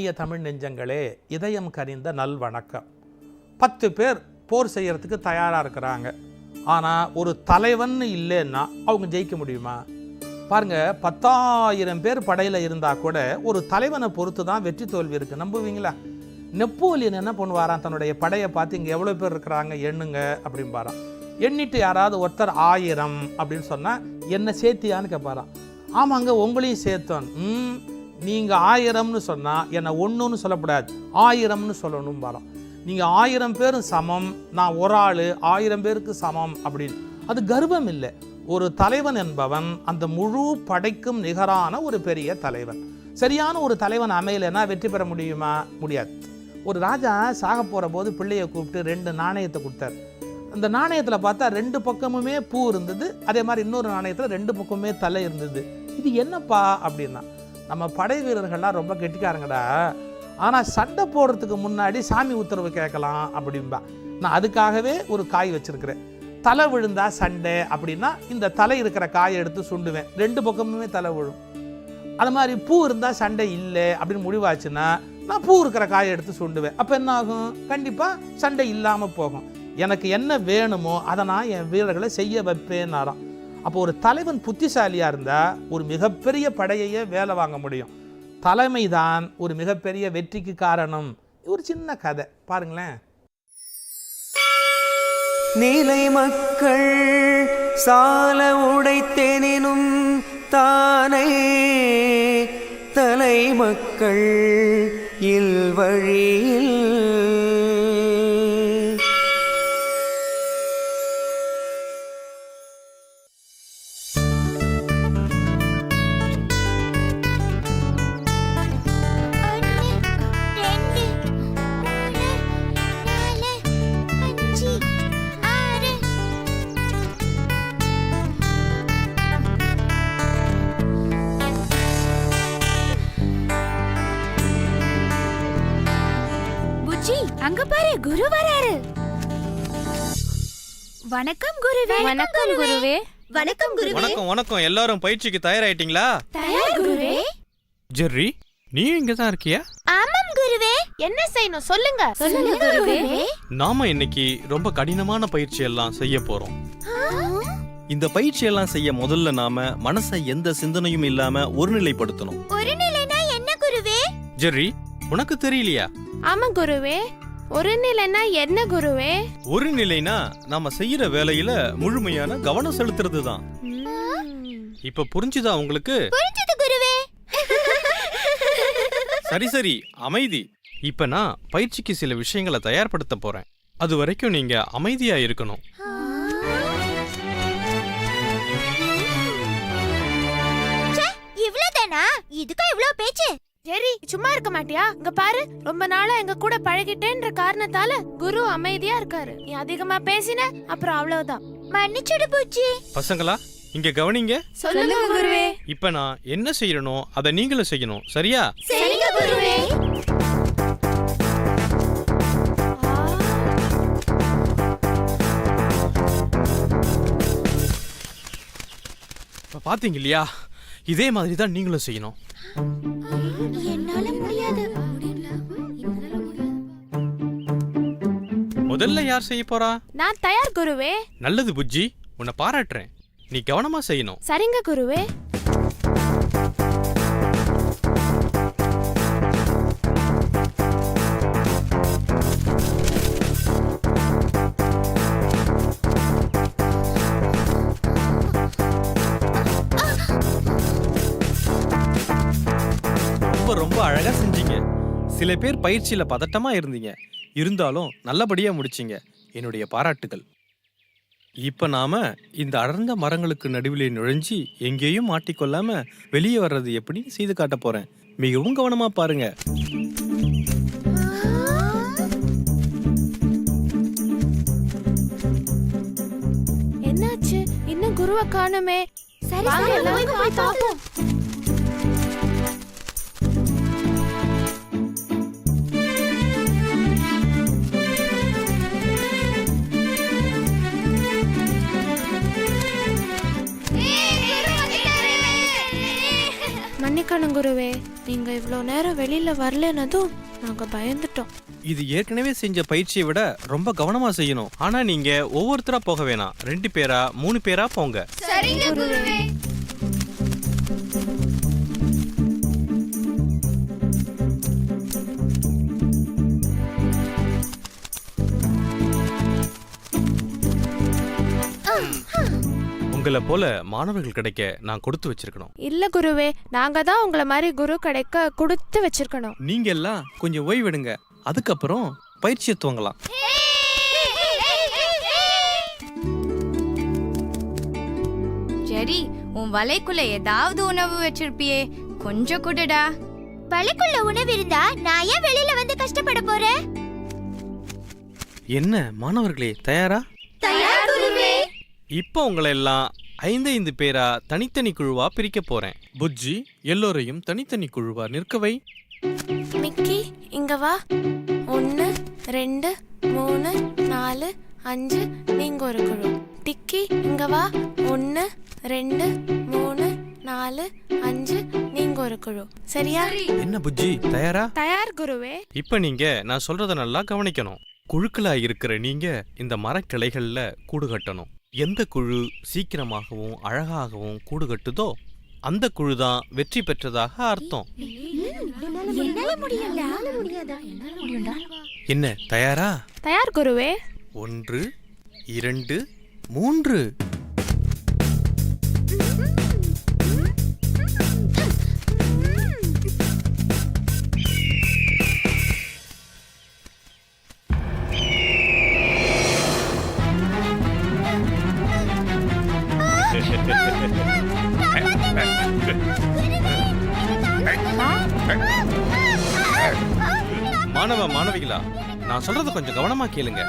இனிய தமிழ் நெஞ்சங்களே, இதயம் கனிந்த நல்வணக்கம். 10 பேர் போர் செய்யறதுக்கு தயாராக இருக்கிறாங்க. ஆனால் ஒரு தலைவன் இல்லைன்னா அவங்க ஜெயிக்க முடியுமா? பாருங்கள், 10,000 பேர் படையில் இருந்தால் கூட ஒரு தலைவனை பொறுத்து தான் வெற்றி தோல்வி இருக்குது. நம்புவீங்களா? நெப்போலியன் என்ன பண்ணுவாராம், தன்னுடைய படையை பார்த்து இங்கே எவ்வளோ பேர் இருக்கிறாங்க எண்ணுங்க அப்படின்பாராம். எண்ணிட்டு யாராவது ஒருத்தர் 1000 அப்படின்னு சொன்னால் என்ன சேர்த்தியான்னு கேட்பாராம். ஆமாங்க, உங்களையும் சேர்த்தோன். நீங்கள் 1000ன்னு சொன்னால் என்னை 1ன்னு சொல்லக்கூடாது, 1000ன்னு சொல்லணும் பாராம். நீங்கள் 1000 பேரும் சமம், நான் ஒரு ஆள் 1000 பேருக்கு சமம் அப்படின்னு. அது கர்வம் இல்லை. ஒரு தலைவன் என்பவன் அந்த முழு படைக்கும் நிகரான ஒரு பெரிய தலைவன். சரியான ஒரு தலைவன் அமையலைன்னா வெற்றி பெற முடியுமா? முடியாது. ஒரு ராஜா சாக போகிற போது பிள்ளையை கூப்பிட்டு 2 நாணயத்தை கொடுத்தார். அந்த நாணயத்தில் பார்த்தா 2 பக்கமுமே பூ இருந்தது, அதே மாதிரி இன்னொரு நாணயத்தில் 2 பக்கமுமே தலை இருந்தது. இது என்னப்பா அப்படின்னா, நம்ம படை வீரர்கள்லாம் ரொம்ப கெட்டிக்காரங்கடா, ஆனால் சண்டை போடுறதுக்கு முன்னாடி சாமி உத்தரவு கேட்கலாம் அப்படின்பா. நான் அதுக்காகவே ஒரு காய் வச்சுருக்கிறேன். தலை விழுந்தா சண்டை அப்படின்னா இந்த தலை இருக்கிற காயை எடுத்து சுண்டுவேன், 2 பக்கமுமே தலை விழும். அது மாதிரி பூ இருந்தால் சண்டை இல்லை அப்படின்னு முடிவாச்சுன்னா நான் பூ இருக்கிற காயை எடுத்து சுண்டுவேன். அப்போ என்ன ஆகும்? கண்டிப்பாக சண்டை இல்லாமல் போகும். எனக்கு என்ன வேணுமோ அதை நான் என் வீரர்களை செய்ய வைப்பேன்னாராம். அப்போ ஒரு தலைவன் புத்திசாலியாக இருந்தால் ஒரு மிகப்பெரிய படையையே வேலை வாங்க முடியும். தலைமை தான் ஒரு மிகப்பெரிய வெற்றிக்கு காரணம். ஒரு சின்ன கதை பாருங்களேன். நீலை மக்கள் சால உடைத்தேனும் தானே தலை மக்கள் இல்வழியில் அங்க பாரு, குரு வராரு. வணக்கம் குருவே. வணக்கம் குருவே. வணக்கம் குருவே. வணக்கம் வணக்கம். எல்லாரும் பயிற்சிக்கு தயாராயிட்டீங்களா? தயார் குருவே. ஜெர்ரி, நீ இங்க தான் இருக்கியா? ஆமாம் குருவே. என்ன செய்யணும் சொல்லுங்க. சொல்லுங்க குருவே. நாம இன்னைக்கு ரொம்ப கடினமான பயிற்சி எல்லாம் செய்ய போறோம். இந்த பயிற்சி எல்லாம் செய்ய முதல்ல நாம மனசை எந்த சிந்தனையும் இல்லாம ஒருநிலைப்படுத்தணும். ஒருநிலைனா என்ன குருவே? ஜெர்ரி, உனக்கு தெரியலையா? ஆமா குருவே. ஒரு நிலைனா என்ன குருவே? ஒரு நிலைனா நாம செய்யற வேலையில முழுமையான கவனம் செலுத்துறது தான். இப்ப புரிஞ்சுதா உங்களுக்கு? புரிஞ்சது குருவே. சரி சரி, அமைதி. இப்ப நான் பயிற்சிக்கு சில விஷயங்களை தயார்படுத்த போறேன். அது வரைக்கும் நீங்க அமைதியா இருக்கணும். இவ்ளோதானா? இதுக்கு இவ்ளோ பேச்சு? ஜெரி, சும்மா இருக்க மாட்டியா? இங்க பாரு, ரொம்ப நாளா எங்க கூட பழகிட்டேன்ற காரணத்தால குரு அமைதியா இருக்காரு. நீ அதிகமா பேசின அப்புறம் அவ்வளவுதான். மன்னிச்சுடு பூச்சி. பசங்களா, இங்க கவனிங்க. சொல்லுங்க குருவே. இப்ப நான் என்ன செய்யணும் அதை நீங்களும் செய்யணும், சரியா? சரிங்க குருவே. இப்ப பாத்தீங்க இல்லையா? இதே மாதிரி தான் நீங்களும் செய்யணும். என்னால முடியாது. முதல்ல யார் செய்ய போறா? நான் தயார் குருவே. நல்லது புஜ்ஜி, உன்னை பாராட்டுறேன். நீ கவனமா செய்யணும். சரிங்க குருவே. ரொம்ப அழகா செஞ்சீங்க. சில பேர் பயிற்சியில பதட்டமா இருந்தீங்க, இருந்தாலும் நல்லபடியா முடிச்சீங்க. என்னுடைய பாராட்டுகள். இப்ப நாம இந்த அடர்ந்த மரங்களுக்கு நடுவிலே நுழைஞ்சி எங்கேயும் மாட்டிக்கொள்ளாம வெளியே வர்றது எப்படின்னு செய்து காட்ட போறேன். மிகவும் கவனமா பாருங்க. என்னாச்சு? இன்னும் குருவை காணுமே. சரி வாங்க, சரி, எல்லாரும் போய் பாப்போம். மன்னிக்கணும் குருவே, நீங்க இவ்வளோ நேரம் வெளியில வரலனதும் நாங்க பயந்துட்டோம். இது ஏற்கனவே செஞ்ச பயிற்சியை விட ரொம்ப கவனமா செய்யணும். ஆனா நீங்க ஒவ்வொருத்தரா போக வேணாம், 2 பேரா 3 பேரா போங்க. சரிங்க குருவே. உங்களை போல மாணவர்கள் கிடைக்க நான் கொடுத்து வச்சிருக்கணும். இல்ல குருவே, நாங்க தான் உங்களை மாதிரி குரு கிடைக்க கொடுத்து வச்சிருக்கணும். நீங்க எல்லாம் கொஞ்சம் ஓய்வெடுங்க, அதுக்கப்புறம் பயிற்சியை துவங்கலாம். சரி, உன் வலைக்குள்ள ஏதாவது உணவு வச்சிருப்பியே, கொஞ்சம் கொடுடா. வலைக்குள்ள உணவு இருந்தா நான் ஏன் வெளியில வந்து கஷ்டப்பட போறேன்? என்ன மாணவர்களே, தயாரா? தயார் குருவே. இப்போ உங்களை எல்லாம் 5 பேரா தனித்தனி குழுவா பிரிக்க போறேன். புஜ்ஜி, எல்லோரையும் தனித்தனி குழுவா நிற்கவை. மிக்கி இங்க வா. 1 2 3 4 5 நீங்க ஒரு குழு. டிக்கி இங்க வா. 1 2 3 4 5 நீங்க ஒரு குழு. சரியா? என்ன புஜ்ஜி, தயாரா? தயார் குருவே. இப்ப நீங்க நான் சொல்றத நல்லா கவனிக்கணும். குழுக்களா இருக்கிற நீங்க இந்த மரக்கிளைகள்ல கூடு கட்டணும். எந்த குழு சீக்கிரமாகவும் அழகாகவும் கூடு கட்டுதோ அந்த குழு தான் வெற்றி பெற்றதாக அர்த்தம். என்னால முடியல. என்ன, தயாரா? தயார் குருவே. 1 2 3. மாணவ மாணவிகளா, நான் சொல்றத கொஞ்சம் கவனமா கேளுங்க.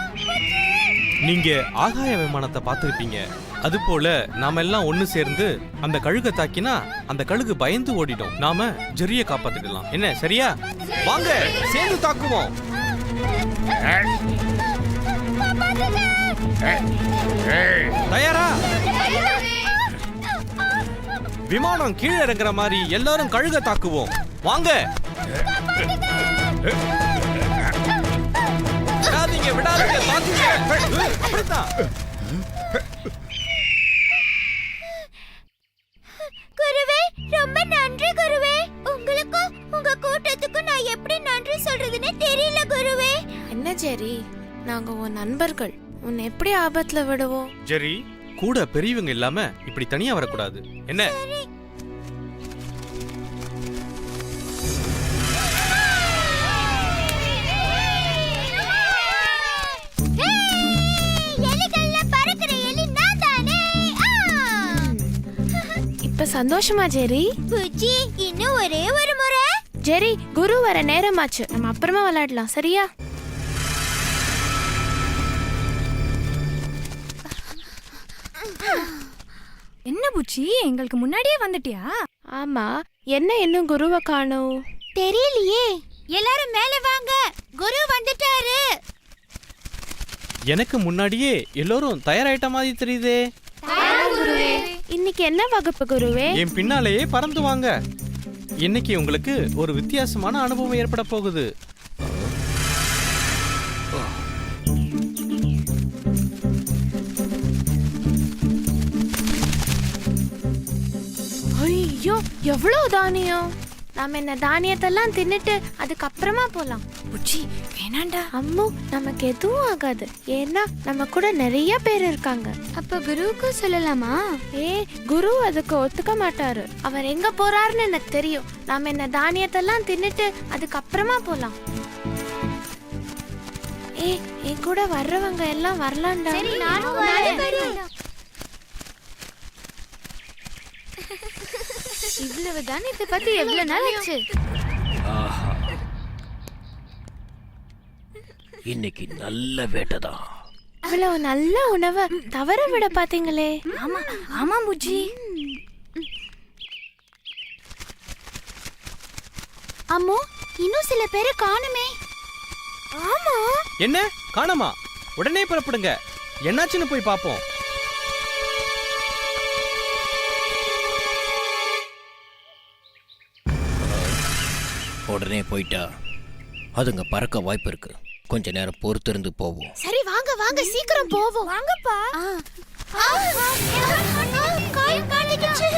நீங்க ஆகாய விமானத்தை பார்த்திருப்பீங்க. அது போல நாம எல்லாம் ஒண்ணு சேர்ந்து அந்த கழுகை தாக்கினா அந்த கழுகு பயந்து ஓடிடும். நாம ஜெரிய காப்பாத்திடலாம். என்ன, சரியா? வாங்க சேர்ந்து தாக்குவோம். தயாரா? விமானம் கீழே இறங்குற மாதிரி எல்லாரும் கழுகை தாக்குவோம். வாங்க. விடாதீங்க விடாதீங்க, தாக்குங்க. அப்படிதான். குருவே, ரொம்ப நன்றி குருவே. உங்களுக்கும் உங்க கூட்டத்துக்கும் நான் எப்படி நன்றி சொல்றதுன்னு தெரியல குருவே. என்ன ஜெரி, நாங்க உன் நண்பர்கள், உன்னை எப்படி ஆபத்துல விடுவோம்? ஜெரி, கூட பெரியவங்க இல்லாம இப்படி தனியா வரக்கூடாது. என்ன? இப்ப சந்தோஷமா ஜெரி? புஜ்ஜி, இன்னும் ஒரே ஒரு முறை. ஜெரி, குரு வர நேரமாச்சு, நம்ம அப்புறமா விளையாடலாம். சரியா? என்ன புச்சி, எங்களுக்கு முன்னாடியே வந்துட்டியா? ஆமா, என்ன இன்னும் குருவை காணோம்? தெரியலையே. எல்லாரும் மேல வாங்க, குரு வந்துட்டாரு. எனக்கு முன்னாடியே எல்லாரும் தயாராயிட்ட மாதிரி தெரியுதே. இன்னைக்கு என்ன வகுப்பு குருவே? என் பின்னாலேயே பறந்து வாங்க. இன்னைக்கு உங்களுக்கு ஒரு வித்தியாசமான அனுபவம் ஏற்பட போகுது. ஐயோ, எவ்வளவு தானியம்! நாம என்ன தானியத்தெல்லாம் தின்னுட்டு அதுக்கப்புறமா போலாம். புச்சி, வேணாண்டா. அம்மு, நமக்கு எதுவும் ஆகாது. ஏன்னா நம்ம கூட நிறைய பேர் இருக்காங்க. அப்ப குருவுக்கு சொல்லலாமா? குரு அதுக்கு ஒத்துக்க மாட்டாரு. அவர் எங்க போறாருன்னு எனக்கு தெரியும். நாம என்ன தானியத்தெல்லாம் தின்னுட்டு அதுக்கப்புறமா போலாம். என் கூட வர்றவங்க எல்லாம் வரலாம்டா. இவ்வளவு தானியத்தை பத்தி எவ்வளவு நாள் ஆச்சு? இன்னைக்கு நல்ல வேட்டைதான். இவ்வளவு நல்ல உணவை தவற விட பாத்தீங்களே. ஆமா ஆமா புஜ்ஜி. அம்மோ, இன்னும் சில பேரை காணுமே. ஆமா, என்ன காணமா? உடனே புறப்படுங்க. என்னாச்சுன்னு போய் பாப்போம். உடனே போயிட்டா அதுங்க பறக்க வாய்ப்பு இருக்கு. கொஞ்ச நேரம் பொறுத்திருந்து போவோம். சரி வாங்க வாங்க சீக்கிரம் போவோம். வாங்கப்பா. கால் காலிடுச்சு.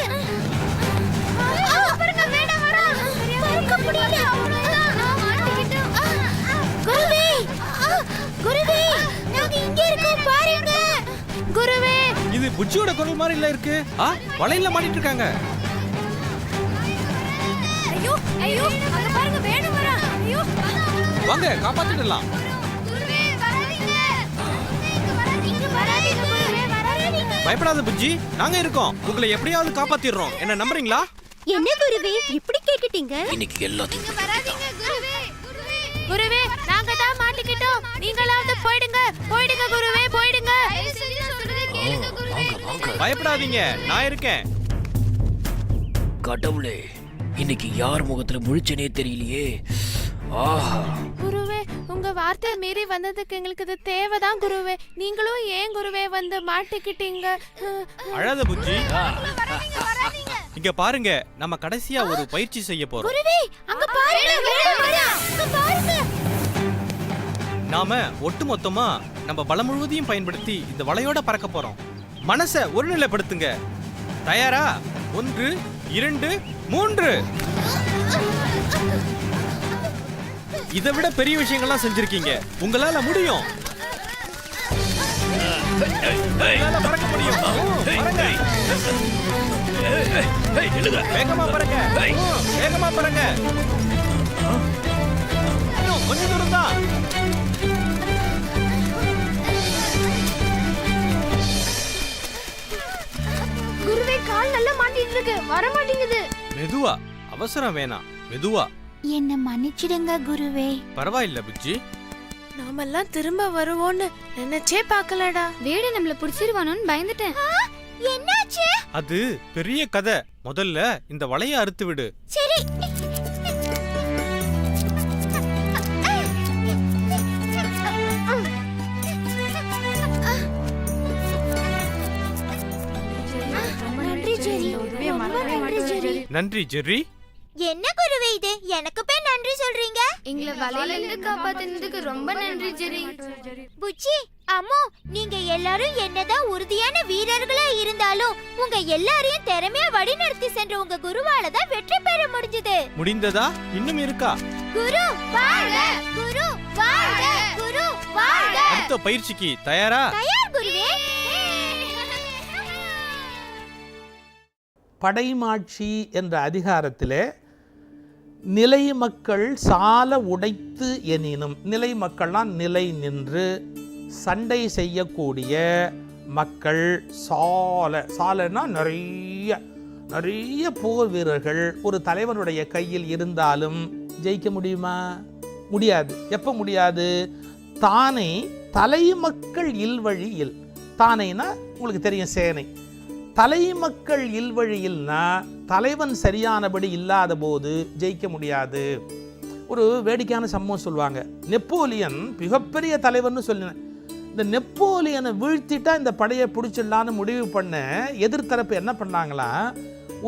பாருங்க வேண்டாம் வரா. பறக்க முடியல. குருவே குருவே நாங்க இங்க இருக்கோம் பாருங்க. குருவே இது புச்சியோட குரல் மாதிரி இல்ல இருக்கு. வலையில மாட்டிட்டு இருக்காங்க. ஐயோ ஐயோ அங்க பாருங்க வேணும் வரா. ஐயோ வாங்க காப்பாத்திடலாம். குருவே வராதீங்க. இங்க வராதீங்க குருவே வராதீங்க. பயப்படாத புஜ்ஜி, நாங்க இருக்கோம். உங்களை எப்படியாவது காப்பாத்திடுறோம். என்ன நம்புறீங்களா? என்ன குருவே இப்படி கேட்டுட்டீங்க? இன்னைக்கு எல்லாத்தையும் வராதீங்க குருவே. குருவே நாங்க தான் மாட்டிக்கிட்டோம். நீங்களாவது போயிடுங்க போயிடுங்க குருவே போயிடுங்க. பயப்படாதீங்க, நான் இருக்கேன். கடவுளே, இன்னைக்கு யார் முகத்துல முழிச்சனே தெரியலையே. ஆஹா, குருவே உங்க வார்த்தை மீறி வந்ததுக்கு எங்களுக்கு இது தேவைதான் குருவே. நீங்களும் ஏன் குருவே வந்து மாட்டிக்கிட்டீங்க? அழாத புஜ்ஜி. இங்க பாருங்க, நம்ம கடைசியா ஒரு பயிற்சி செய்ய போறோம். குருவே அங்க பாருங்க வேணும் வரா. அங்க பாருங்க. நாம ஒட்டுமொத்தமா நம்ம பலம் முழுவதையும் பயன்படுத்தி இந்த வலையோட பறக்க போறோம். மனசை ஒருநிலைப்படுத்துங்க. தயாரா? 1 2 3. இதை விட பெரிய விஷயங்கள்லாம் செஞ்சிருக்கீங்க. உங்களால முடியும். உங்களால பறக்க முடியும். பறங்க. வேகமா பறங்க. வேகமா பறங்க. இன்னும் கொஞ்ச தூரம் தான். குருவே கால் நல்லா மாட்டிட்டு இருக்கு. வர மாட்டேங்குது. மெதுவா, அவசரம் வேணாம். மெதுவா. என்ன மன்னிச்சிடுங்க குருவே. பரவாயில்ல புஜ்ஜி. நாமெல்லாம் திரும்ப வருவோம்னு நினைச்சே பார்க்கலடா. வேடு நம்மள புடிச்சிருவானோன்னு பயந்துட்டேன். என்னாச்சு? அது பெரிய கதை. முதல்ல இந்த வலையை அறுத்து விடு. சரி. நன்றி ஜெரி. ரொம்ப நன்றி ஜெரி. நன்றி ஜெர்ரி. என்ன குருவே இது? எனக்கு போய் நன்றி சொல்றீங்க? எங்களை வலையில இருந்து காப்பாத்தினதுக்கு ரொம்ப நன்றி ஜெரி. புச்சி அம்மு நீங்க எல்லாரும் என்னதான் உறுதியான வீரர்களா இருந்தாலும் உங்க எல்லாரையும் திறமையா வழிநடத்தி சென்ற உங்க குருவால தான் வெற்றி பெற முடிஞ்சது. முடிந்ததா? இன்னும் இருக்கா? குரு வாழ்க. குரு வாழ்க. குரு வாழ்க. அடுத்த பயிற்சிக்கு தயாரா? தயார் குருவே. படைமாட்சி என்ற அதிகாரத்திலே நிலை மக்கள் சால உடைத்து எனினும், நிலை மக்கள்லாம் நிலை நின்று சண்டை செய்யக்கூடிய மக்கள். சாலனா நிறைய போர் வீரர்கள் ஒரு தலைவனுடைய கையில் இருந்தாலும் ஜெயிக்க முடியுமா? முடியாது. எப்போ முடியாது? தானே தலைமக்கள் இல்வழியில். தானேனா உங்களுக்கு தெரியும், சேனை. தலைமக்கள் இல்வழியில்னா தலைவன் சரியானபடி இல்லாத போது ஜெயிக்க முடியாது. ஒரு வேடிக்கையான சம்பவம் சொல்லுவாங்க. நெப்போலியன் மிகப்பெரிய தலைவர்னு சொல்லினேன். இந்த நெப்போலியனை வீழ்த்திட்டா இந்த படையை பிடிச்சிடலான்னு முடிவு பண்ண எதிர்த்தரப்பு என்ன பண்ணாங்களாம்,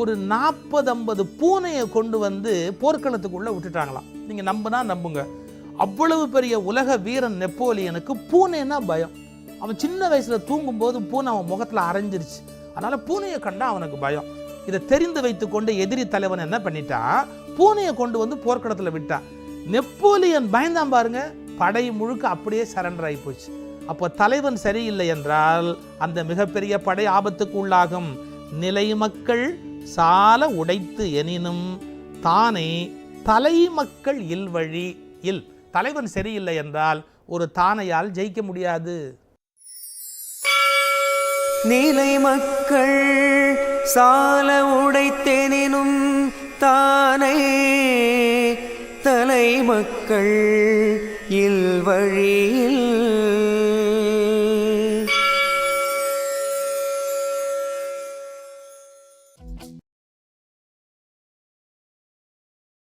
ஒரு 40-50 பூனையை கொண்டு வந்து போர்க்களத்துக்குள்ளே விட்டுட்டாங்களாம். நீங்கள் நம்புனா நம்புங்க, அவ்வளவு பெரிய உலக வீரன் நெப்போலியனுக்கு பூனைன்னா பயம். அவன் சின்ன வயசில் தூங்கும்போது பூனை அவன் முகத்தில் அரைஞ்சிருச்சு. அதனால் பூனையை கண்டா அவனுக்கு பயம். இதை தெரிந்து வைத்துக்கொண்டு எதிரி தலைவன் என்ன பண்ணிட்டான், பூனையை கொண்டு வந்து போர்க்களத்தில் விட்டான். நெப்போலியன் பயந்தான் பாருங்க, படை முழுக்க அப்படியே சரண்டர் ஆகி போச்சு. அப்போ தலைவன் சரியில்லை என்றால் அந்த மிகப்பெரிய படை ஆபத்துக்கு உள்ளாகும். நிலை மக்கள் சால உடைத்து எனினும் தானே தலைமக்கள் இல்வழி இல். தலைவன் சரியில்லை என்றால் ஒரு தானையால் ஜெயிக்க முடியாது. நிலை மக்கள் சால உடைத்தெனினும் தானே தலைமக்கள் இல்வழியில்